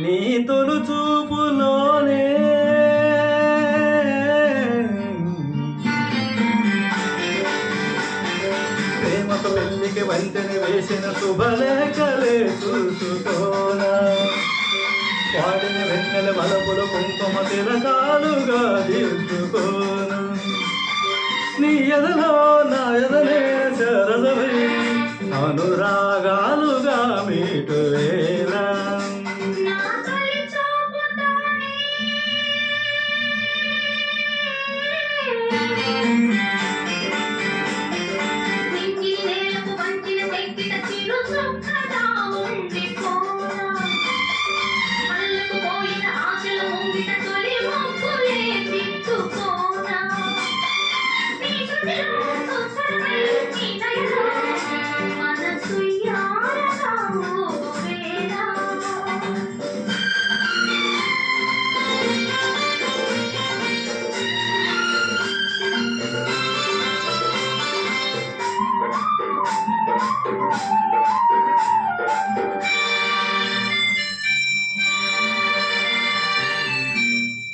నీ తొలు చూపులోనే ప్రేమకు పెళ్లికి వంతెని వేసిన శుభలేఖలే చూసుకోనా. వాడిని వెన్నెల వలపులు కుంకుమ తిలకాలుగా దిద్దుకోను. నీ ఎదలో నా ఎదలే శరదవై అనురాగాలుగా మీటు వేలా.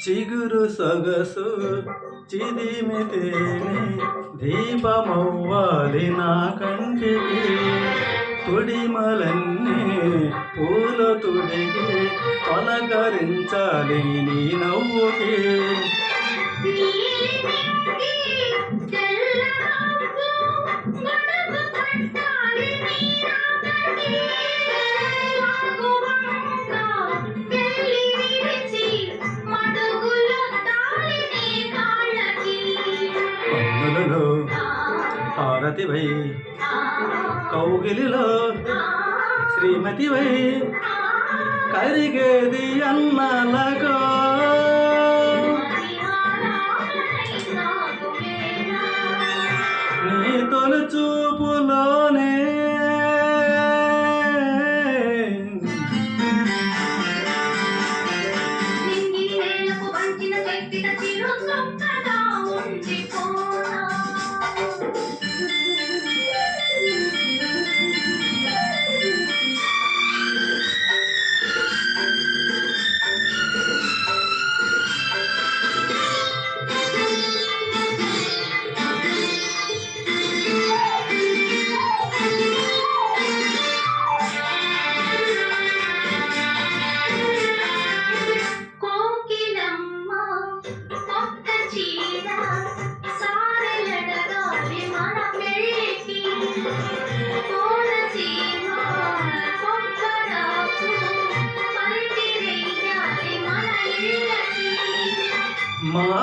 చిగురు సొగసు చిదిమితేనే దీపమవ్వాలి నా కంటికి. తొడిమలన్నీ పూల తుడిగి పలకరించాలి నీ నవ్వుకి. హారతివై కౌగిలిలో శ్రీమతివై కరిగేది అన్నలగా. నీ తొలి చూపులోనే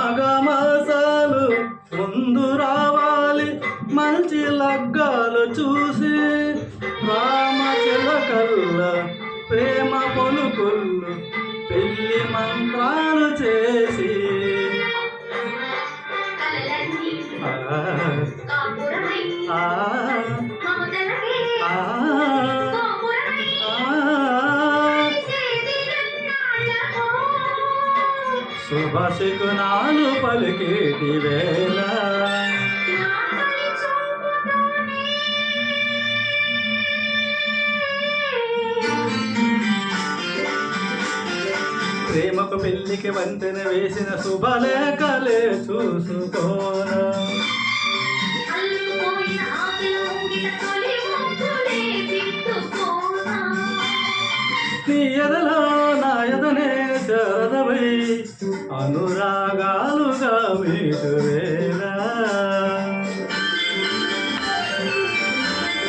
మాఘమాసాలు ముందు రావాలి మంచి లగ్గాలు చూసి. రామచిలకల్ల ప్రేమ పలుకుళ్ళు పెళ్లి మంత్రాలు చేసి. శుభశకునాలు పలికేటి వేళ ప్రేమకు పెళ్లికి వంతెన వేసిన శుభలేఖలే చూసుకోనా. నీ ఎదలో నా ఎదనే శరదవై అనురాగాలుగా మీటు వేలా.